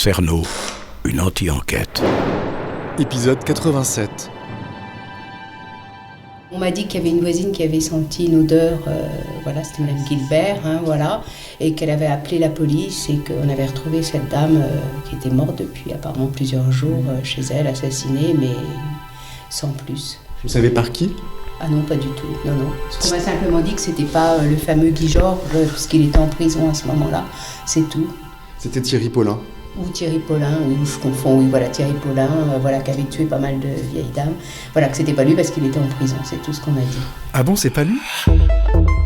Cerno, une anti-enquête. Épisode 87. On m'a dit qu'il y avait une voisine qui avait senti une odeur, c'était Mme Gilbert, et qu'elle avait appelé la police et qu'on avait retrouvé cette dame qui était morte depuis apparemment plusieurs jours chez elle, assassinée, mais sans plus. Vous savez par qui ? Ah non, pas du tout, non. On m'a simplement dit que c'était pas le fameux Guy Georges, puisqu'il était en prison à ce moment-là, c'est tout. C'était Thierry Paulin. Ou Thierry Paulin, ou je confonds, Thierry Paulin, qui avait tué pas mal de vieilles dames. Que c'était pas lui parce qu'il était en prison, c'est tout ce qu'on m'a dit. Ah bon, c'est pas lui ?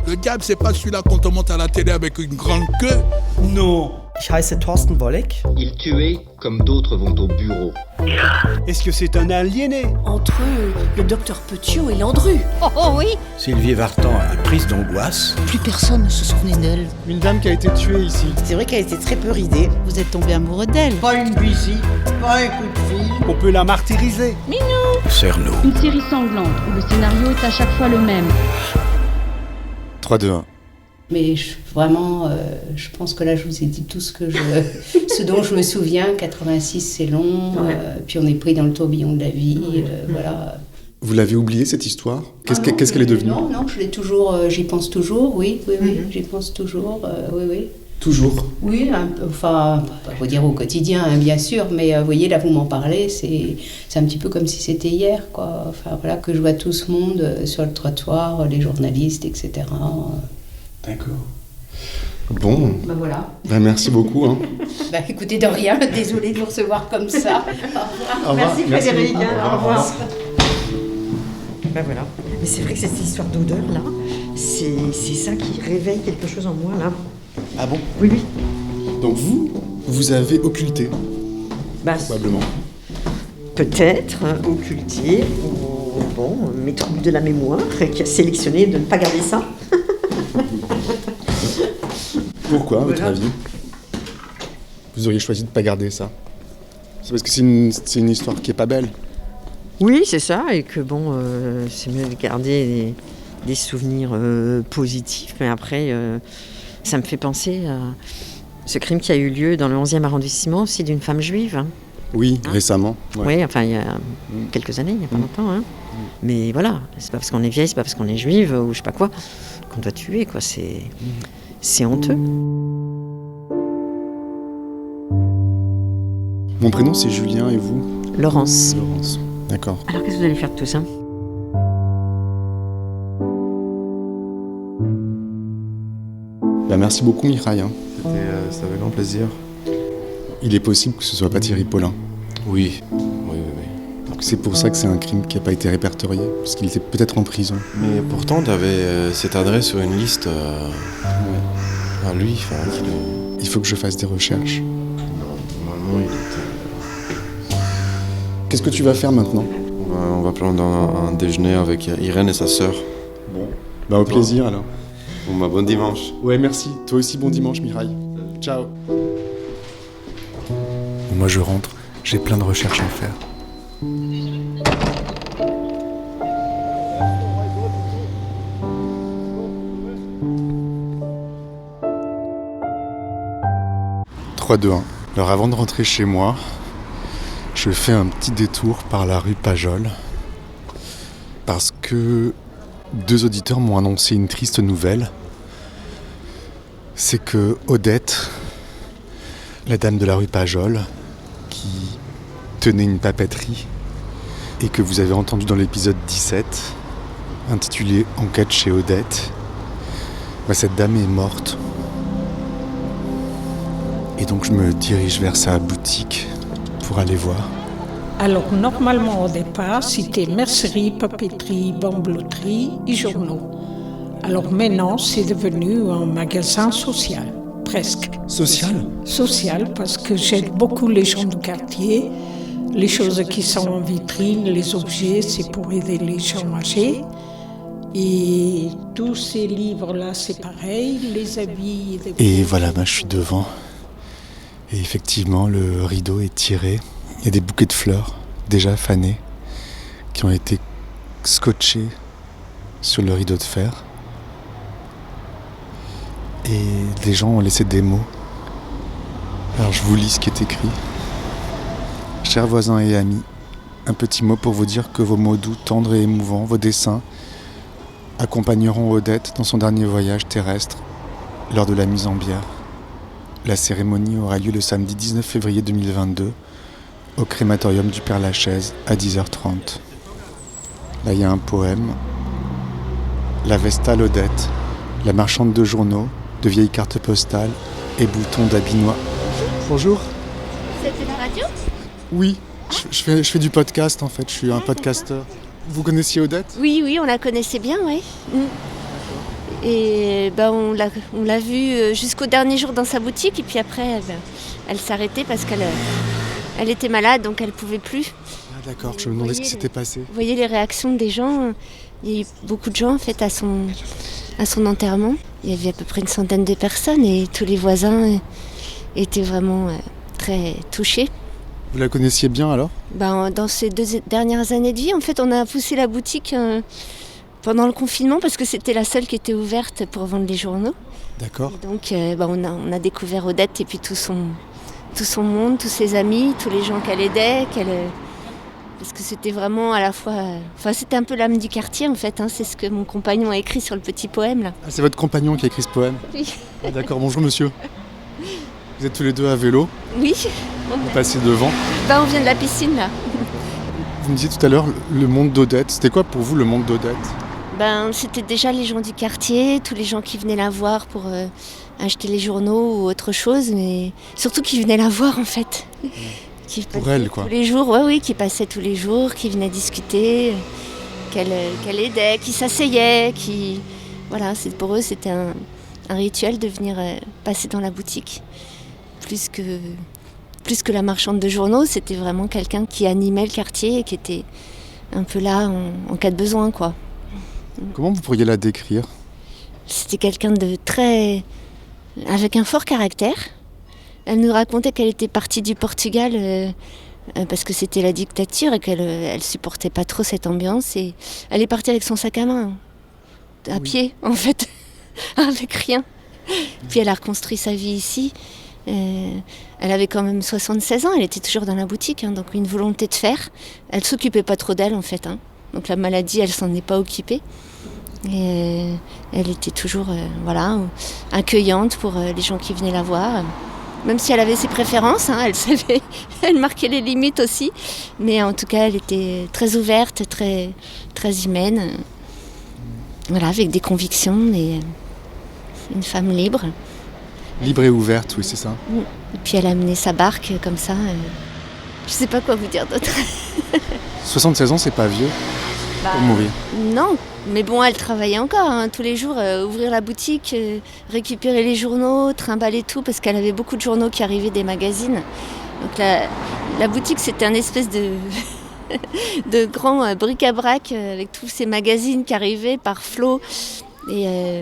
Le diable, c'est pas celui-là qu'on te monte à la télé avec une grande queue. Non. Ich heiße Thorsten Wolleck. Il tuait comme d'autres vont au bureau. Est-ce que c'est un aliéné ? Entre le docteur Petiot et Landru. Oh oui. Sylvie Vartan a une prise d'angoisse. Plus personne ne se souvenait d'elle. Une dame qui a été tuée ici. C'est vrai qu'elle était très peu ridée. Vous êtes tombé amoureux d'elle. Pas une visite, pas un coup de fil. On peut la martyriser. Cerno. Une série sanglante où le scénario est à chaque fois le même. 3, 2, 1. Mais je pense que là, je vous ai dit tout ce dont je me souviens. 86, c'est long, puis on est pris dans le tourbillon de la vie, Vous l'avez oublié, cette histoire ? Qu'est-ce qu'elle est devenue ? Non, je l'ai toujours, j'y pense toujours, oui, j'y pense toujours, oui. Toujours. Oui, pas vous dire au quotidien, bien sûr, mais vous voyez, là, vous m'en parlez, c'est un petit peu comme si c'était hier, quoi. Que je vois tout ce monde sur le trottoir, les journalistes, etc. D'accord. Bon. Voilà. Merci beaucoup. Écoutez, de rien, désolée de vous recevoir comme ça. Au revoir. Merci Frédéric. Au revoir. Voilà. Mais c'est vrai que cette histoire d'odeur là, c'est ça qui réveille quelque chose en moi là. Ah bon ? Oui. Donc vous avez occulté, probablement. Peut-être occulté, ou mes troubles de la mémoire, qui a sélectionné de ne pas garder ça. Pourquoi, à votre avis ? Vous auriez choisi de ne pas garder ça ? C'est parce que c'est une histoire qui est pas belle. Oui, c'est ça, et que c'est mieux de garder des souvenirs positifs, mais après, ça me fait penser à ce crime qui a eu lieu dans le 11e arrondissement, aussi d'une femme juive. Oui, récemment. Ouais. Oui, il y a quelques années, il n'y a pas longtemps. Mais voilà, c'est pas parce qu'on est vieille, c'est pas parce qu'on est juive, ou je sais pas quoi, qu'on doit tuer, quoi. C'est honteux. Mon prénom, c'est Julien, et vous ? Laurence. D'accord. Alors, qu'est-ce que vous allez faire de tout ça ? Merci beaucoup, Mireille. C'était avec grand plaisir. Il est possible que ce soit pas Thierry Paulin. Oui. Donc c'est pour ça que c'est un crime qui n'a pas été répertorié, parce qu'il était peut-être en prison. Mais pourtant, tu avais cette adresse sur une liste à lui. Il faut que je fasse des recherches. Non, normalement, il était... Qu'est-ce que tu vas faire maintenant ? On va prendre un déjeuner avec Irène et sa sœur. Bon. Au plaisir alors. Bon dimanche. Ouais, merci. Toi aussi, bon dimanche, Mireille. Ciao. Moi, je rentre. J'ai plein de recherches à faire. « 3, 2, 1. Alors avant de rentrer chez moi, je fais un petit détour par la rue Pajol parce que 2 auditeurs m'ont annoncé une triste nouvelle. C'est que Odette, la dame de la rue Pajol, qui tenait une papeterie et que vous avez entendu dans l'épisode 17, intitulé « Enquête chez Odette », cette dame est morte. Et donc je me dirige vers sa boutique pour aller voir. Alors normalement au départ, c'était mercerie, papeterie, bambeloterie et journaux. Alors maintenant, c'est devenu un magasin social, presque. Social ? Social parce que j'aide beaucoup les gens du quartier. Les choses qui sont en vitrine, les objets, c'est pour aider les gens âgés. Et tous ces livres-là, c'est pareil, les habits... Et voilà, je suis devant. Et effectivement, le rideau est tiré. Il y a des bouquets de fleurs, déjà fanées, qui ont été scotchés sur le rideau de fer. Et des gens ont laissé des mots. Alors je vous lis ce qui est écrit. Chers voisins et amis, un petit mot pour vous dire que vos mots doux, tendres et émouvants, vos dessins, accompagneront Odette dans son dernier voyage terrestre lors de la mise en bière. La cérémonie aura lieu le samedi 19 février 2022 au crématorium du Père-Lachaise à 10h30. Là, il y a un poème. La Vestale Odette, la marchande de journaux, de vieilles cartes postales et boutons d'habits noirs. Bonjour. C'était la radio ? Oui, je fais du podcast en fait, je suis un podcasteur. Vous connaissiez Odette ? Oui, on la connaissait bien, oui. Et on l'a vue jusqu'au dernier jour dans sa boutique, et puis après, elle s'est arrêtée parce qu'elle était malade, donc elle ne pouvait plus. Ah, d'accord, je me demandais ce qui s'était passé. Vous voyez les réactions des gens. Il y a eu beaucoup de gens en fait à son enterrement. Il y avait à peu près une centaine de personnes et tous les voisins étaient vraiment très touchés. Vous la connaissiez bien alors ? Dans ces 2 dernières années de vie, en fait, on a poussé la boutique pendant le confinement parce que c'était la seule qui était ouverte pour vendre les journaux. D'accord. Et donc on a découvert Odette et puis tout son monde, tous ses amis, tous les gens qu'elle aidait, parce que c'était vraiment à la fois... c'était un peu l'âme du quartier en fait, c'est ce que mon compagnon a écrit sur le petit poème là. Ah, c'est votre compagnon qui a écrit ce poème ? Oui. Ah, d'accord, bonjour monsieur. Vous êtes tous les deux à vélo ? Oui. Vous passez devant ? On vient de la piscine là. Vous me disiez tout à l'heure le monde d'Odette. C'était quoi pour vous le monde d'Odette ? C'était déjà les gens du quartier, tous les gens qui venaient la voir pour acheter les journaux ou autre chose, mais surtout qui venaient la voir en fait. Qui pour elle quoi. Tous les jours, oui, qui passaient tous les jours, qui venaient discuter, qu'elle aidait, qui s'asseyait, qui... Voilà, pour eux c'était un rituel de venir passer dans la boutique. Plus que la marchande de journaux, c'était vraiment quelqu'un qui animait le quartier et qui était un peu là en cas de besoin, quoi. Comment vous pourriez la décrire ? C'était quelqu'un de avec un fort caractère. Elle nous racontait qu'elle était partie du Portugal parce que c'était la dictature et qu'elle supportait pas trop cette ambiance. Et elle est partie avec son sac à main, à pied en fait, avec rien. Puis elle a reconstruit sa vie ici. Elle avait quand même 76 ans, elle était toujours dans la boutique, donc une volonté de faire. Elle s'occupait pas trop d'elle en fait. Donc la maladie, elle s'en est pas occupée. Et elle était toujours accueillante pour les gens qui venaient la voir. Même si elle avait ses préférences, elle savait, elle marquait les limites aussi. Mais en tout cas, elle était très ouverte, très, très humaine. Voilà, avec des convictions et une femme libre. Libre et ouverte, oui, c'est ça. Et puis elle a amené sa barque comme ça. Je sais pas quoi vous dire d'autre. 76 ans, c'est pas vieux pour mourir. Non, mais bon, elle travaillait encore tous les jours, ouvrir la boutique, récupérer les journaux, trimballer tout, parce qu'elle avait beaucoup de journaux qui arrivaient des magazines. Donc la boutique, c'était un espèce de grand bric-à-brac avec tous ces magazines qui arrivaient par flot. Et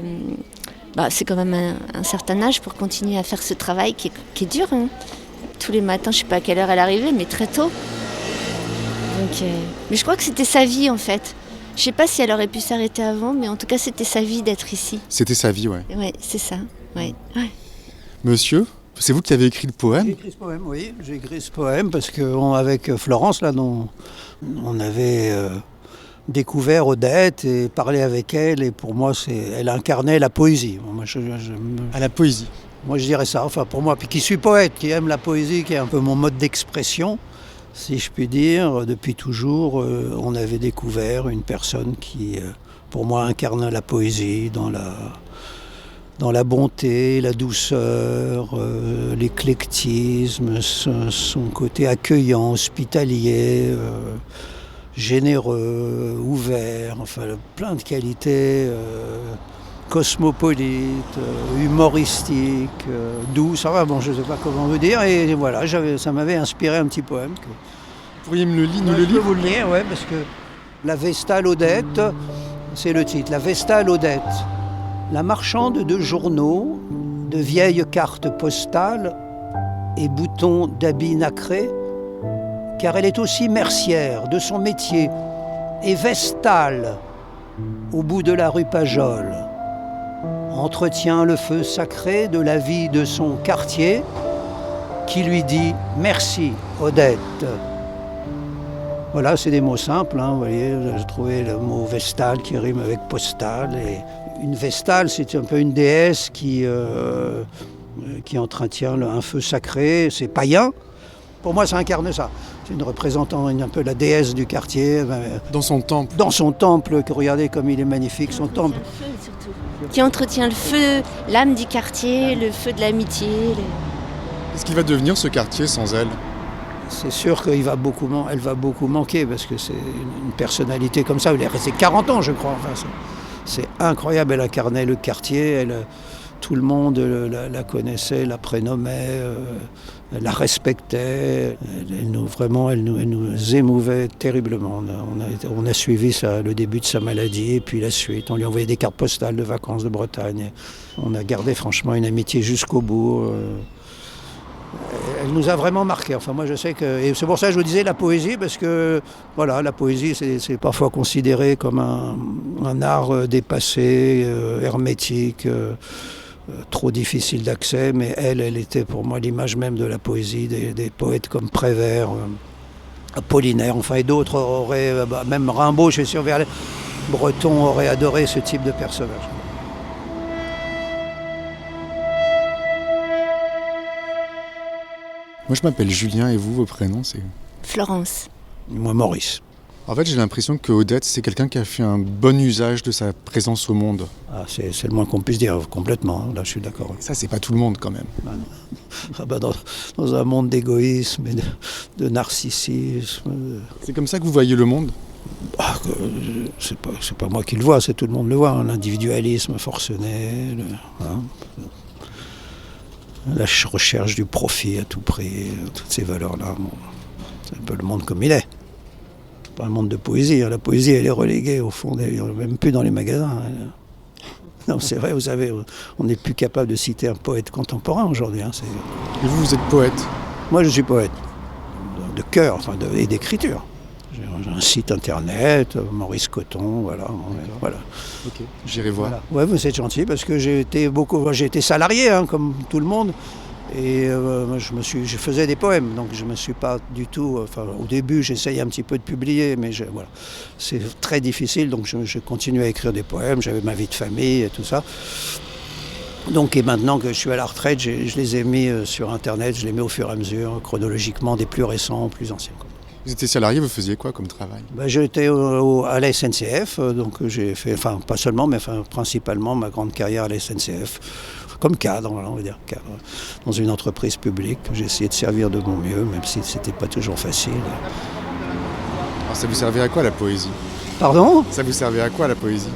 c'est quand même un certain âge pour continuer à faire ce travail qui est dur. Tous les matins, je sais pas à quelle heure elle arrivait, mais très tôt. Donc, mais je crois que c'était sa vie en fait. Je sais pas si elle aurait pu s'arrêter avant, mais en tout cas c'était sa vie d'être ici. C'était sa vie, ouais. Ouais, c'est ça. Ouais. Monsieur, c'est vous qui avez écrit le poème ? J'ai écrit ce poème, oui. J'ai écrit ce poème parce qu'avec Florence, là, on avait découvert Odette et parlé avec elle. Et pour moi, elle incarnait la poésie. Moi, à la poésie ? Moi, je dirais ça. Enfin, pour moi, puis qui suis poète, qui aime la poésie, qui est un peu mon mode d'expression. Si je puis dire, depuis toujours, on avait découvert une personne qui, pour moi, incarne la poésie dans la bonté, la douceur, l'éclectisme, son côté accueillant, hospitalier, généreux, ouvert, enfin plein de qualités, cosmopolite, humoristique, douce, je ne sais pas comment vous dire, et voilà, ça m'avait inspiré un petit poème. Vous pourriez me le lire, Je peux vous le lire, oui, parce que La Vestale Odette, c'est le titre, La Vestale Odette, la marchande de journaux, de vieilles cartes postales et boutons d'habits nacrés, car elle est aussi mercière de son métier et vestale au bout de la rue Pajol. Entretient le feu sacré de la vie de son quartier qui lui dit « Merci, Odette ». Voilà, c'est des mots simples, hein, vous voyez, j'ai trouvé le mot Vestale qui rime avec postale. Et une Vestale, c'est un peu une déesse qui entretient un feu sacré, c'est païen. Pour moi, ça incarne ça. C'est une représentant un peu la déesse du quartier. Dans son temple. Dans son temple, que regardez comme il est magnifique, son temple. Qui entretient le feu, l'âme du quartier, le feu de l'amitié. Qu'est-ce qu'il va devenir ce quartier sans elle ? C'est sûr qu'elle va beaucoup manquer parce que c'est une personnalité comme ça. Elle est restée 40 ans, je crois. Enfin, c'est incroyable. Elle incarnait le quartier. Tout le monde la connaissait, la prénommait, la respectait. Elle nous émouvait terriblement. On a suivi le début de sa maladie et puis la suite. On lui envoyait des cartes postales de vacances de Bretagne. On a gardé franchement une amitié jusqu'au bout. Elle nous a vraiment marqué. Enfin, moi, je sais que... Et c'est pour ça que je vous disais la poésie, parce que, voilà, la poésie, c'est parfois considéré comme un art dépassé, hermétique, trop difficile d'accès, mais elle était pour moi l'image même de la poésie, des poètes comme Prévert, Apollinaire, enfin, et d'autres auraient... même Rimbaud, je suis sûr, Breton aurait adoré ce type de personnage. Moi, je m'appelle Julien et vous, vos prénoms, c'est... Florence. Moi, Maurice. En fait, j'ai l'impression que Odette, c'est quelqu'un qui a fait un bon usage de sa présence au monde. Ah, c'est le moins qu'on puisse dire, complètement. Là, je suis d'accord. Ça, c'est pas tout le monde, quand même. Ah, non. Dans un monde d'égoïsme et de narcissisme. C'est comme ça que vous voyez le monde ? C'est pas moi qui le vois, c'est tout le monde le voit. Hein. L'individualisme forcené, la recherche du profit à tout prix, toutes ces valeurs-là. Bon, c'est un peu le monde comme il est. C'est pas un monde de poésie. Hein. La poésie, elle est reléguée au fond, même plus dans les magasins. Non, c'est vrai, vous savez, on n'est plus capable de citer un poète contemporain aujourd'hui. Hein. Et vous êtes poète ? Moi, je suis poète. De cœur, et d'écriture. J'ai un site internet, Maurice Coton, voilà. Ok, j'irai voir. Voilà. Ouais, vous êtes gentil parce que j'ai été salarié, hein, comme tout le monde, et je faisais des poèmes, donc je me suis pas du tout. Au début, j'essayais un petit peu de publier, mais voilà, c'est très difficile, donc je continue à écrire des poèmes. J'avais ma vie de famille et tout ça. Donc, et maintenant que je suis à la retraite, je les ai mis sur internet, je les mets au fur et à mesure, chronologiquement, des plus récents aux plus anciens. Vous étiez salarié, vous faisiez quoi comme travail ? J'étais à la SNCF, donc j'ai fait, pas seulement, mais principalement ma grande carrière à la SNCF, comme cadre, on va dire, cadre, dans une entreprise publique. J'ai essayé de servir de mon mieux, même si c'était pas toujours facile. Alors ça vous servait à quoi la poésie ? Pardon ? Ça vous servait à quoi la poésie ?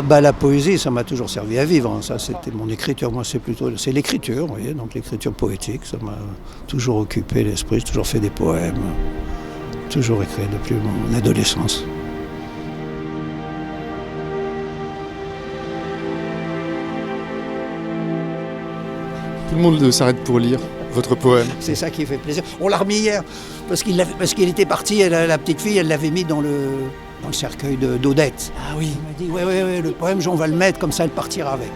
La poésie, ça m'a toujours servi à vivre. Hein. Ça, c'était mon écriture. Moi, c'est l'écriture, vous voyez, donc l'écriture poétique. Ça m'a toujours occupé l'esprit. J'ai toujours fait des poèmes. Toujours écrit depuis mon adolescence. Tout le monde s'arrête pour lire votre poème. C'est ça qui fait plaisir. On l'a remis hier, parce qu'il était parti, la petite fille, elle l'avait mis dans le cercueil d'Odette. Ah oui. Elle m'a dit, ouais, le poème, on va le mettre, comme ça elle partira avec.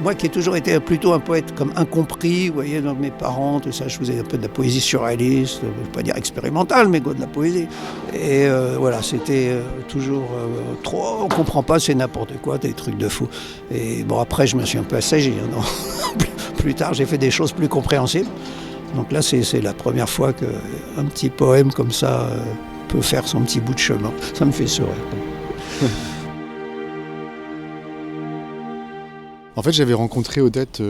Moi qui ai toujours été plutôt un poète comme incompris, vous voyez, dans mes parents, tout ça, je faisais un peu de la poésie surréaliste, je ne vais pas dire expérimentale, mais de la poésie. Et voilà, c'était toujours trop, on ne comprend pas, c'est n'importe quoi, des trucs de fou. Et bon, après, je me suis un peu assagi. Hein, plus tard, j'ai fait des choses plus compréhensibles. Donc là, c'est la première fois qu'un petit poème comme ça peut faire son petit bout de chemin. Ça me fait sourire. En fait, j'avais rencontré Odette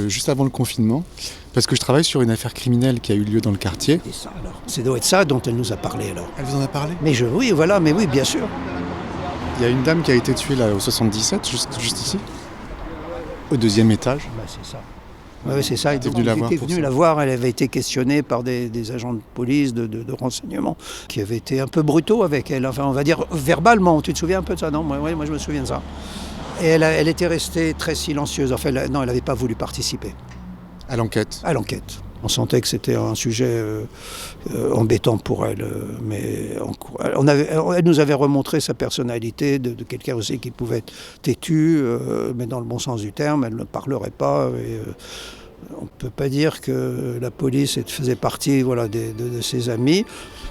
juste avant le confinement, parce que je travaille sur une affaire criminelle qui a eu lieu dans le quartier. Et ça, alors. Ça doit être ça dont elle nous a parlé, alors. Elle vous en a parlé ? Oui, bien sûr. Il y a une dame qui a été tuée là, au 77, juste ici, au 2e étage. C'est ça. Oui, c'est ça. Elle était venue la voir, elle avait été questionnée par des agents de police, de renseignement, qui avaient été un peu brutaux avec elle, enfin, on va dire verbalement. Tu te souviens un peu de ça, non ? Moi, je me souviens de ça. Et elle était restée très silencieuse. Enfin, elle n'avait pas voulu participer. À l'enquête ? À l'enquête. On sentait que c'était un sujet embêtant pour elle. Mais elle nous avait remontré sa personnalité de quelqu'un aussi qui pouvait être têtu, mais dans le bon sens du terme. Elle ne parlerait pas. On ne peut pas dire que la police faisait partie de ses amis.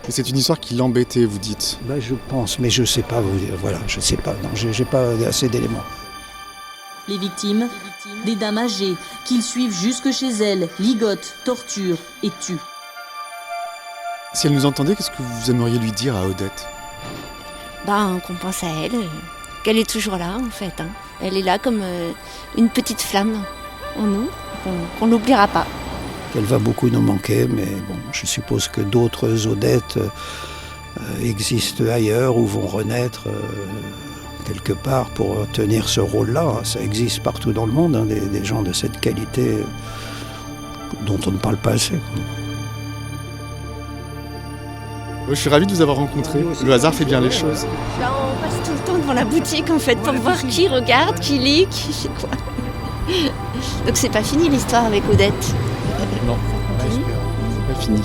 Et c'est une histoire qui l'embêtait, vous dites? Je pense, mais je ne sais pas vous dire. Voilà, je ne sais pas. Non, je n'ai pas assez d'éléments. Les victimes, des dames âgées, qu'ils suivent jusque chez elles, ligotent, torturent et tuent. Si elle nous entendait, qu'est-ce que vous aimeriez lui dire à Odette? Qu'on pense à elle, qu'elle est toujours là en fait. Elle est là comme une petite flamme en nous, qu'on n'oubliera pas. Elle va beaucoup nous manquer, mais bon, je suppose que d'autres Odettes existent ailleurs ou vont renaître quelque part pour tenir ce rôle-là. Ça existe partout dans le monde, des gens de cette qualité dont on ne parle pas assez. Je suis ravi de vous avoir rencontré. Le hasard fait bien les choses. On passe tout le temps devant la boutique en fait pour voir qui regarde, qui lit, qui fait quoi. Donc c'est pas fini l'histoire avec Odette. Non, c'est pas fini.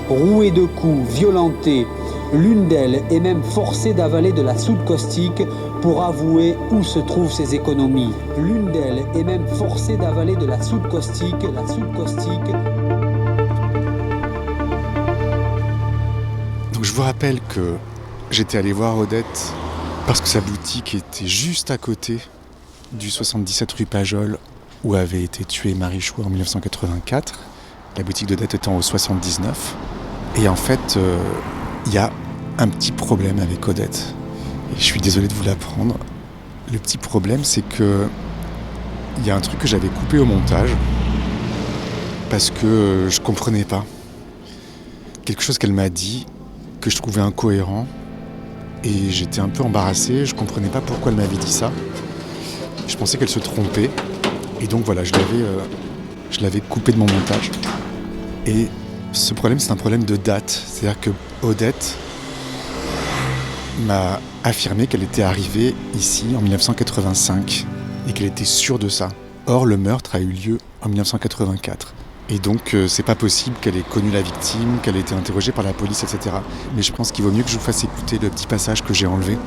Rouée de coups, violentée, l'une d'elles est même forcée d'avaler de la soude caustique pour avouer où se trouvent ses économies. L'une d'elles est même forcée d'avaler de la soude caustique. Donc je vous rappelle que j'étais allé voir Odette parce que sa boutique était juste à côté du 77 rue Pajol où avait été tuée Marie Chouet en 1984. La boutique d'Odette étant au 79. Et en fait, il y a un petit problème avec Odette. Et je suis désolé de vous l'apprendre. Le petit problème, c'est que il y a un truc que j'avais coupé au montage parce que je comprenais pas. Quelque chose qu'elle m'a dit que je trouvais incohérent et j'étais un peu embarrassé. Je comprenais pas pourquoi elle m'avait dit ça. Je pensais qu'elle se trompait et donc voilà, je l'avais coupé de mon montage. Et ce problème, c'est un problème de date. C'est-à-dire que Odette m'a affirmé qu'elle était arrivée ici en 1985 et qu'elle était sûre de ça. Or, le meurtre a eu lieu en 1984. Et donc, c'est pas possible qu'elle ait connu la victime, qu'elle ait été interrogée par la police, etc. Mais je pense qu'il vaut mieux que je vous fasse écouter le petit passage que j'ai enlevé.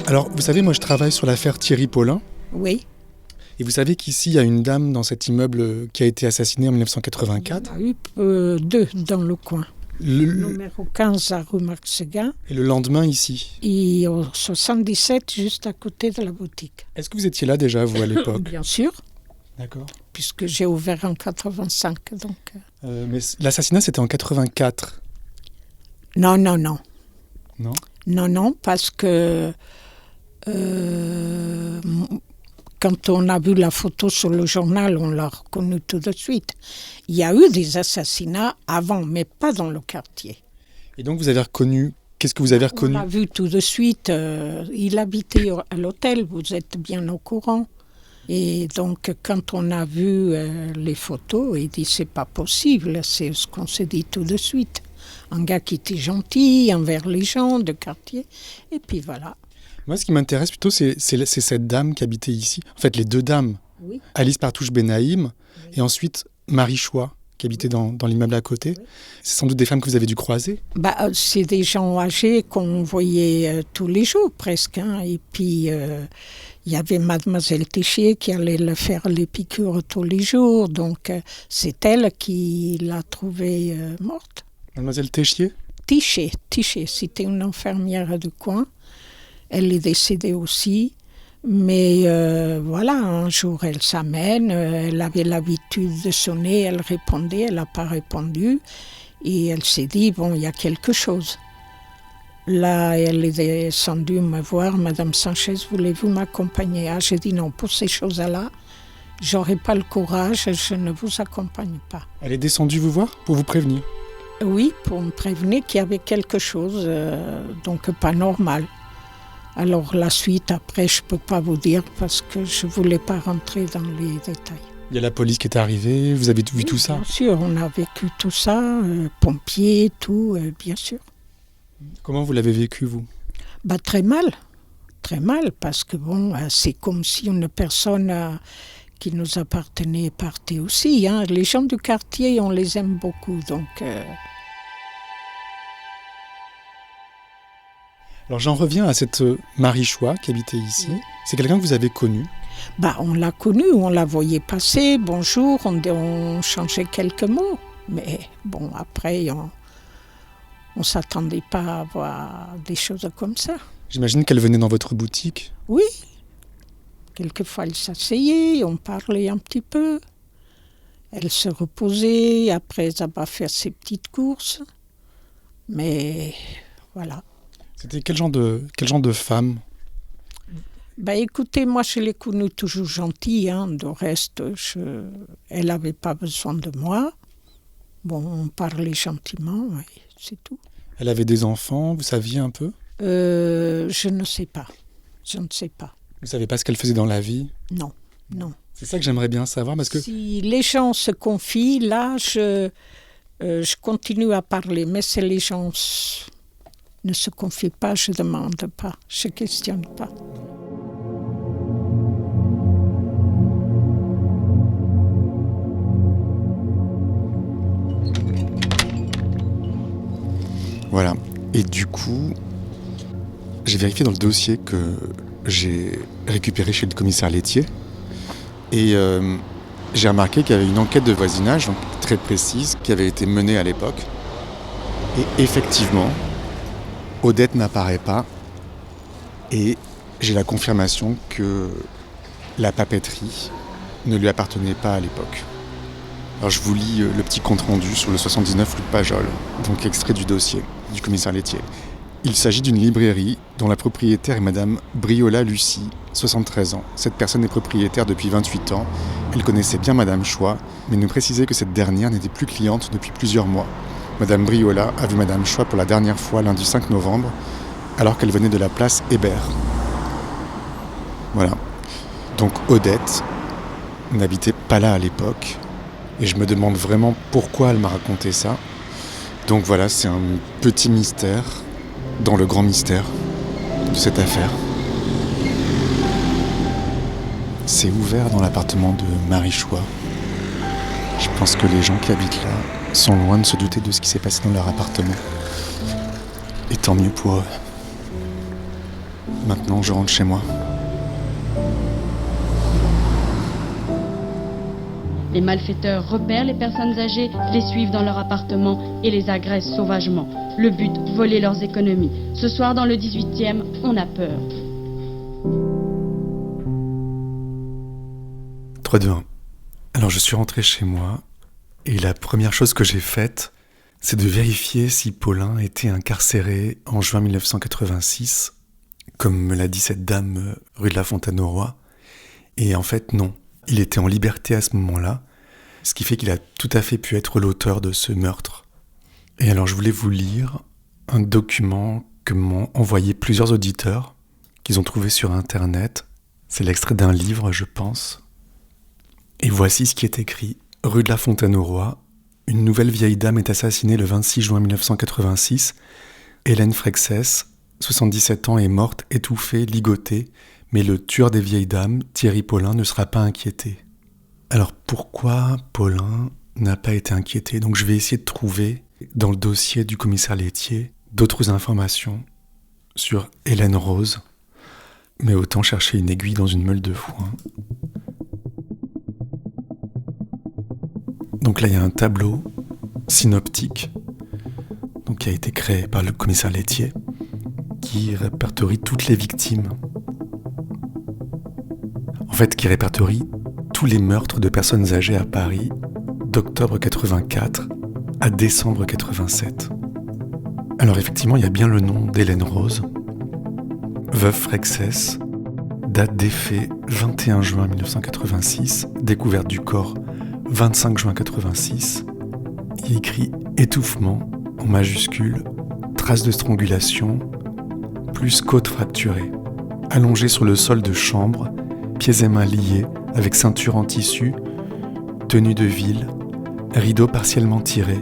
Alors, vous savez, moi je travaille sur l'affaire Thierry Paulin. Oui. Et vous savez qu'ici, il y a une dame dans cet immeuble qui a été assassinée en 1984. Il y en a eu 2 dans le coin. Numéro 15 à rue Marc-Séguin. Et le lendemain ici. Et au 77, juste à côté de la boutique. Est-ce que vous étiez là déjà, vous, à l'époque? Bien sûr. D'accord. Puisque j'ai ouvert en 85, donc... mais l'assassinat, c'était en 84. Non. Non? Non, parce que... quand on a vu la photo sur le journal, on l'a reconnu tout de suite. Il y a eu des assassinats avant, mais pas dans le quartier. Et donc vous avez reconnu... Qu'est-ce que vous avez reconnu? On l'a vu tout de suite. Il habitait à l'hôtel, vous êtes bien au courant. Et donc, quand on a vu les photos, il dit c'est pas possible. C'est ce qu'on s'est dit tout de suite. Un gars qui était gentil envers les gens de quartier. Et puis voilà. Moi, ce qui m'intéresse plutôt, c'est cette dame qui habitait ici. En fait, les 2 dames. Oui. Alice Partouche Benaïm et ensuite Marie Chouet, qui habitait dans l'immeuble à côté. Oui. C'est sans doute des femmes que vous avez dû croiser? C'est des gens âgés qu'on voyait tous les jours presque. Et puis, il y avait Mademoiselle Téchier qui allait faire les piqûres tous les jours. Donc, c'est elle qui l'a trouvée morte. Mademoiselle Téchier? Téchier, c'était une infirmière du coin. Elle est décédée aussi, mais voilà, un jour elle s'amène, elle avait l'habitude de sonner, elle répondait, elle n'a pas répondu, et elle s'est dit, bon, il y a quelque chose. Là, elle est descendue me voir, Madame Sanchez, voulez-vous m'accompagner? J'ai dit non, pour ces choses-là, j'aurais pas le courage, je ne vous accompagne pas. Elle est descendue vous voir pour vous prévenir? Oui, pour me prévenir qu'il y avait quelque chose, donc pas normal. Alors la suite, après, je ne peux pas vous dire parce que je ne voulais pas rentrer dans les détails. Il y a la police qui est arrivée, vous avez vu tout ça? Bien sûr, on a vécu tout ça, pompiers, tout, bien sûr. Comment vous l'avez vécu, vous? Très mal, parce que bon, c'est comme si une personne qui nous appartenait partait aussi. Les gens du quartier, on les aime beaucoup, donc... Alors j'en reviens à cette Marie Choix qui habitait ici. C'est quelqu'un que vous avez connu? On l'a connue, on la voyait passer, bonjour, on changeait quelques mots. Mais bon, après, on ne s'attendait pas à voir des choses comme ça. J'imagine qu'elle venait dans votre boutique? Oui. Quelquefois, elle s'asseyait, on parlait un petit peu. Elle se reposait, après elle va faire ses petites courses. Mais voilà. C'était quel genre de femme? Écoutez, moi je l'ai connue toujours gentille, de reste, elle n'avait pas besoin de moi. Bon, on parlait gentiment, c'est tout. Elle avait des enfants, vous saviez un peu? Je ne sais pas. Je ne sais pas. Vous savez pas ce qu'elle faisait dans la vie? Non. C'est ça que j'aimerais bien savoir parce que... Si les gens se confient, là, je continue à parler, mais si les gens ne se confient pas, je ne demande pas, je ne questionne pas. Voilà. Et du coup, j'ai vérifié dans le dossier que j'ai récupéré chez le commissaire laitier. Et j'ai remarqué qu'il y avait une enquête de voisinage donc très précise qui avait été menée à l'époque. Et effectivement, Odette n'apparaît pas. Et j'ai la confirmation que la papeterie ne lui appartenait pas à l'époque. Alors je vous lis le petit compte-rendu sur le 79 rue de Pajol, donc extrait du dossier du commissaire laitier. Il s'agit d'une librairie dont la propriétaire est Madame Briola Lucie, 73 ans. Cette personne est propriétaire depuis 28 ans. Elle connaissait bien Madame Choix, mais nous précisait que cette dernière n'était plus cliente depuis plusieurs mois. Madame Briola a vu Madame Choix pour la dernière fois lundi 5 novembre, alors qu'elle venait de la place Hébert. Voilà. Donc Odette n'habitait pas là à l'époque. Et je me demande vraiment pourquoi elle m'a raconté ça. Donc voilà, c'est un petit mystère dans le grand mystère de cette affaire. C'est ouvert dans l'appartement de Marie Choix. Je pense que les gens qui habitent là sont loin de se douter de ce qui s'est passé dans leur appartement. Et tant mieux pour eux. Maintenant, je rentre chez moi. Les malfaiteurs repèrent les personnes âgées, les suivent dans leur appartement et les agressent sauvagement. Le but, voler leurs économies. Ce soir, dans le 18e, on a peur. 3, 2, 1. Alors je suis rentré chez moi et la première chose que j'ai faite, c'est de vérifier si Paulin était incarcéré en juin 1986, comme me l'a dit cette dame rue de la Fontaine-au-Roi. Et en fait, non. Il était en liberté à ce moment-là, ce qui fait qu'il a tout à fait pu être l'auteur de ce meurtre. Et alors je voulais vous lire un document que m'ont envoyé plusieurs auditeurs, qu'ils ont trouvé sur Internet. C'est l'extrait d'un livre, je pense. Et voici ce qui est écrit. Rue de la Fontaine-au-Roi, une nouvelle vieille dame est assassinée le 26 juin 1986. Hélène Frexès, 77 ans, est morte, étouffée, ligotée. Mais le tueur des vieilles dames, Thierry Paulin, ne sera pas inquiété. Alors pourquoi Paulin n'a pas été inquiété? Donc je vais essayer de trouver dans le dossier du commissaire laitier d'autres informations sur Hélène Rose. Mais autant chercher une aiguille dans une meule de foin. Donc là il y a un tableau synoptique donc, qui a été créé par le commissaire laitier qui répertorie toutes les victimes. En fait, qui répertorie tous les meurtres de personnes âgées à Paris d'octobre 84 à décembre 87. Alors effectivement, il y a bien le nom d'Hélène Rose, veuve Frexès, date des faits 21 juin 1986, découverte du corps 25 juin 86, il y a écrit étouffement en majuscule, traces de strangulation, plus côte fracturée, allongée sur le sol de chambre, pieds et mains liés, avec ceinture en tissu, tenue de ville, rideau partiellement tiré,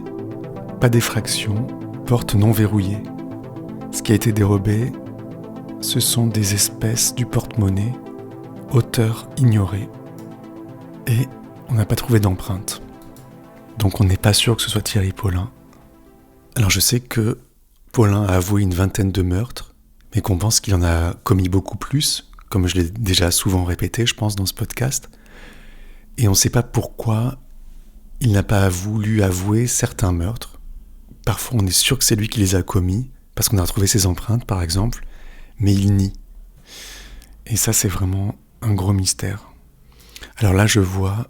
pas d'effraction, porte non verrouillée. Ce qui a été dérobé, ce sont des espèces du porte-monnaie, auteur ignoré, et on n'a pas trouvé d'empreinte. Donc on n'est pas sûr que ce soit Thierry Paulin. Alors je sais que Paulin a avoué une vingtaine de meurtres, mais qu'on pense qu'il en a commis beaucoup plus, comme je l'ai déjà souvent répété, je pense, dans ce podcast. Et on ne sait pas pourquoi il n'a pas voulu avouer certains meurtres. Parfois, on est sûr que c'est lui qui les a commis, parce qu'on a retrouvé ses empreintes, par exemple, mais il nie. Et ça, c'est vraiment un gros mystère. Alors là, je vois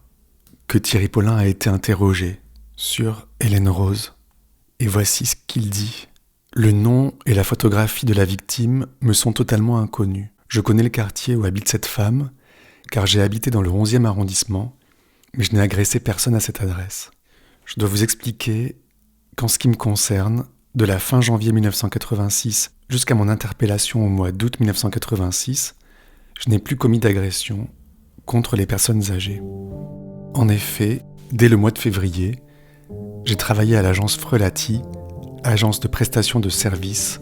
que Thierry Paulin a été interrogé sur Hélène Rose. Et voici ce qu'il dit. Le nom et la photographie de la victime me sont totalement inconnus. Je connais le quartier où habite cette femme, car j'ai habité dans le 11e arrondissement, mais je n'ai agressé personne à cette adresse. Je dois vous expliquer qu'en ce qui me concerne, de la fin janvier 1986 jusqu'à mon interpellation au mois d'août 1986, je n'ai plus commis d'agression contre les personnes âgées. En effet, dès le mois de février, j'ai travaillé à l'agence Frelati, agence de prestation de services,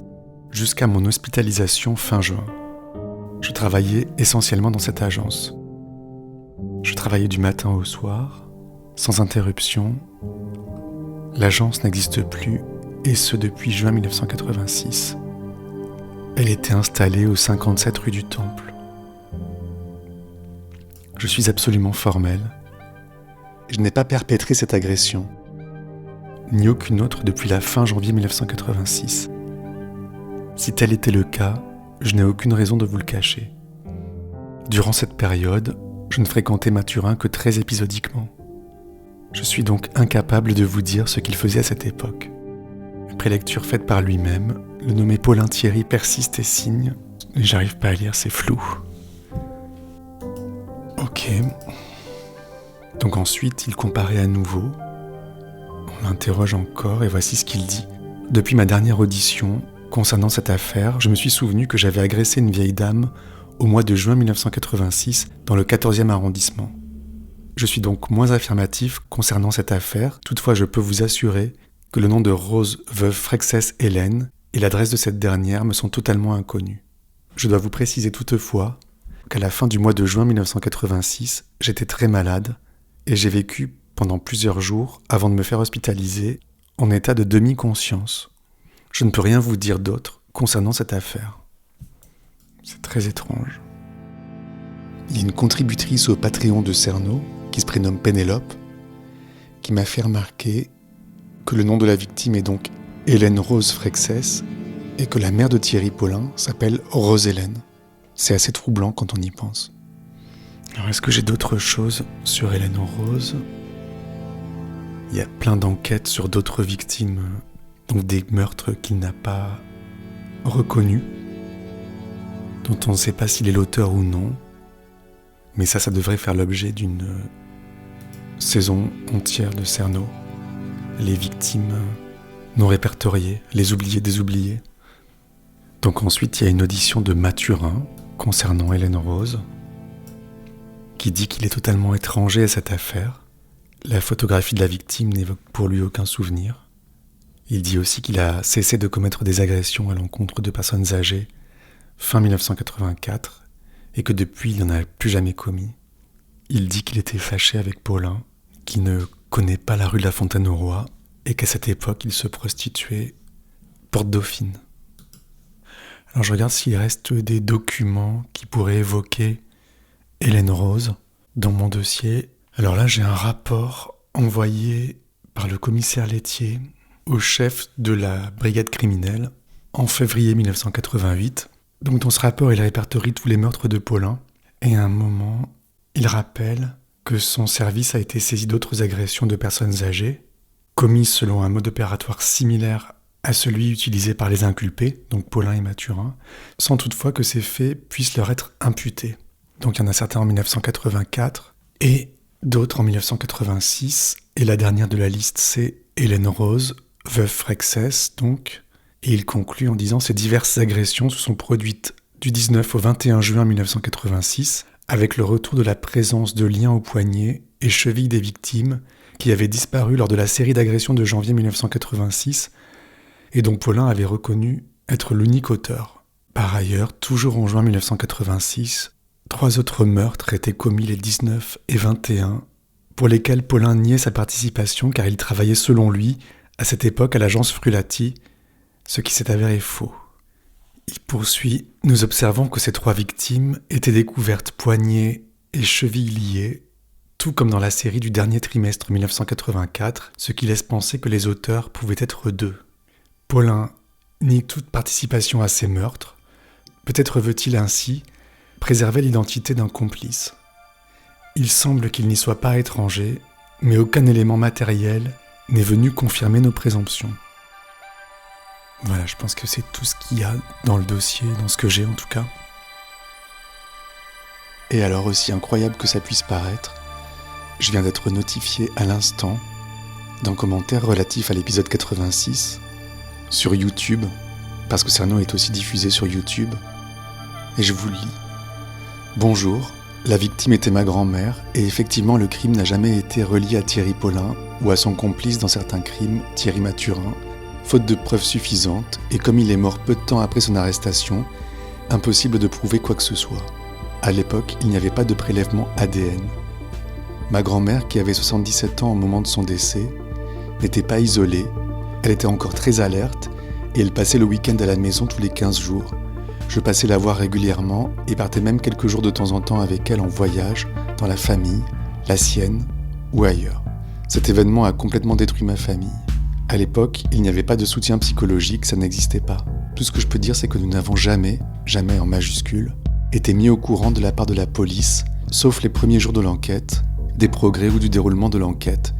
jusqu'à mon hospitalisation fin juin. Je travaillais essentiellement dans cette agence. Je travaillais du matin au soir, sans interruption. L'agence n'existe plus, et ce depuis juin 1986. Elle était installée au 57 rue du Temple. Je suis absolument formel. Je n'ai pas perpétré cette agression, ni aucune autre depuis la fin janvier 1986. Si tel était le cas, je n'ai aucune raison de vous le cacher. Durant cette période, je ne fréquentais Mathurin que très épisodiquement. Je suis donc incapable de vous dire ce qu'il faisait à cette époque. La prélecture faite par lui-même, le nommé Paulin Thierry persiste et signe, mais j'arrive pas à lire, c'est flou. Ok. Donc ensuite, il comparait à nouveau. On l'interroge encore et voici ce qu'il dit. Depuis ma dernière audition, concernant cette affaire, je me suis souvenu que j'avais agressé une vieille dame au mois de juin 1986 dans le 14e arrondissement. Je suis donc moins affirmatif concernant cette affaire, toutefois je peux vous assurer que le nom de Rose veuve Frexès Hélène et l'adresse de cette dernière me sont totalement inconnus. Je dois vous préciser toutefois qu'à la fin du mois de juin 1986, j'étais très malade et j'ai vécu pendant plusieurs jours avant de me faire hospitaliser en état de demi-conscience. Je ne peux rien vous dire d'autre concernant cette affaire. C'est très étrange. Il y a une contributrice au Patreon de Cerno, qui se prénomme Pénélope, qui m'a fait remarquer que le nom de la victime est donc Hélène Rose Frexès et que la mère de Thierry Paulin s'appelle Rose Hélène. C'est assez troublant quand on y pense. Alors est-ce que j'ai d'autres choses sur Hélène Rose ? Il y a plein d'enquêtes sur d'autres victimes, donc des meurtres qu'il n'a pas reconnus, dont on ne sait pas s'il est l'auteur ou non, mais ça devrait faire l'objet d'une saison entière de Cerno. Les victimes non répertoriées, les oubliés des oubliés. Donc ensuite, il y a une audition de Mathurin concernant Hélène Rose, qui dit qu'il est totalement étranger à cette affaire. La photographie de la victime n'évoque pour lui aucun souvenir. Il dit aussi qu'il a cessé de commettre des agressions à l'encontre de personnes âgées fin 1984 et que depuis, il n'en a plus jamais commis. Il dit qu'il était fâché avec Paulin, qu'il ne connaît pas la rue de la Fontaine-au-Roi et qu'à cette époque, il se prostituait porte Dauphine. Alors je regarde s'il reste des documents qui pourraient évoquer Hélène Rose dans mon dossier. Alors là, j'ai un rapport envoyé par le commissaire laitier au chef de la brigade criminelle en février 1988. Donc dans ce rapport, il répertorie tous les meurtres de Paulin et à un moment, il rappelle que son service a été saisi d'autres agressions de personnes âgées, commises selon un mode opératoire similaire à celui utilisé par les inculpés, donc Paulin et Mathurin, sans toutefois que ces faits puissent leur être imputés. Donc il y en a certains en 1984 et d'autres en 1986, et la dernière de la liste c'est Hélène Rose, veuve Frexès donc, et il conclut en disant « Ces diverses agressions se sont produites du 19 au 21 juin 1986 avec le retour de la présence de liens aux poignets et chevilles des victimes qui avaient disparu lors de la série d'agressions de janvier 1986 et dont Paulin avait reconnu être l'unique auteur. Par ailleurs, toujours en juin 1986, 3 autres meurtres étaient commis les 19 et 21 pour lesquels Paulin niait sa participation car il travaillait selon lui à cette époque à l'agence Frelati, ce qui s'est avéré faux. Il poursuit « Nous observons que ces 3 victimes étaient découvertes poignets et chevilles liées, tout comme dans la série du dernier trimestre 1984, ce qui laisse penser que les auteurs pouvaient être 2. Paulin nie toute participation à ces meurtres. Peut-être veut-il ainsi préserver l'identité d'un complice. Il semble qu'il n'y soit pas étranger, mais aucun élément matériel n'est venu confirmer nos présomptions. » Voilà, je pense que c'est tout ce qu'il y a dans le dossier, dans ce que j'ai en tout cas. Et alors, aussi incroyable que ça puisse paraître, je viens d'être notifié à l'instant d'un commentaire relatif à l'épisode 86 sur YouTube, parce que Cerno est aussi diffusé sur YouTube, et je vous le lis. Bonjour, la victime était ma grand-mère, et effectivement le crime n'a jamais été relié à Thierry Paulin ou à son complice dans certains crimes, Thierry Mathurin, faute de preuves suffisantes, et comme il est mort peu de temps après son arrestation, impossible de prouver quoi que ce soit. À l'époque, il n'y avait pas de prélèvement ADN. Ma grand-mère, qui avait 77 ans au moment de son décès, n'était pas isolée, elle était encore très alerte, et elle passait le week-end à la maison tous les 15 jours. Je passais la voir régulièrement, et partais même quelques jours de temps en temps avec elle en voyage, dans la famille, la sienne, ou ailleurs. Cet événement a complètement détruit ma famille. À l'époque, il n'y avait pas de soutien psychologique, ça n'existait pas. Tout ce que je peux dire, c'est que nous n'avons jamais en majuscule, été mis au courant de la part de la police, sauf les premiers jours de l'enquête, des progrès ou du déroulement de l'enquête,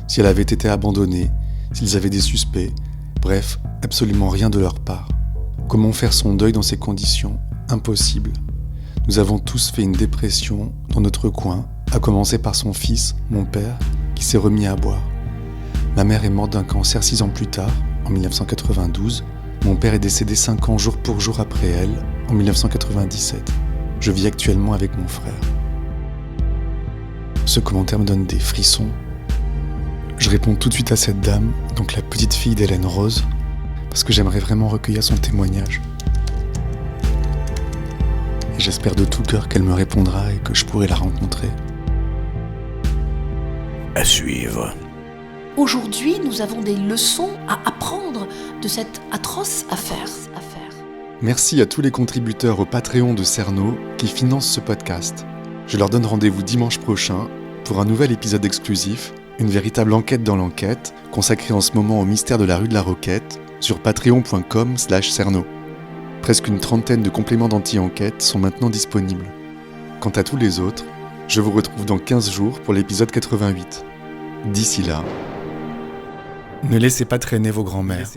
si elle avait été abandonnée, s'ils avaient des suspects, bref, absolument rien de leur part. Comment faire son deuil dans ces conditions ? Impossible. Nous avons tous fait une dépression dans notre coin, à commencer par son fils, mon père, qui s'est remis à boire. Ma mère est morte d'un cancer 6 ans plus tard, en 1992. Mon père est décédé 5 ans jour pour jour après elle, en 1997. Je vis actuellement avec mon frère. Ce commentaire me donne des frissons. Je réponds tout de suite à cette dame, donc la petite fille d'Hélène Rose, parce que j'aimerais vraiment recueillir son témoignage. Et j'espère de tout cœur qu'elle me répondra et que je pourrai la rencontrer. À suivre. Aujourd'hui, nous avons des leçons à apprendre de cette atroce affaire. Merci à tous les contributeurs au Patreon de Cerno qui financent ce podcast. Je leur donne rendez-vous dimanche prochain pour un nouvel épisode exclusif, une véritable enquête dans l'enquête, consacrée en ce moment au mystère de la rue de la Roquette, sur patreon.com/Cerno. Presque une trentaine de compléments d'anti-enquête sont maintenant disponibles. Quant à tous les autres, je vous retrouve dans 15 jours pour l'épisode 88. D'ici là, ne laissez pas traîner vos grands-mères.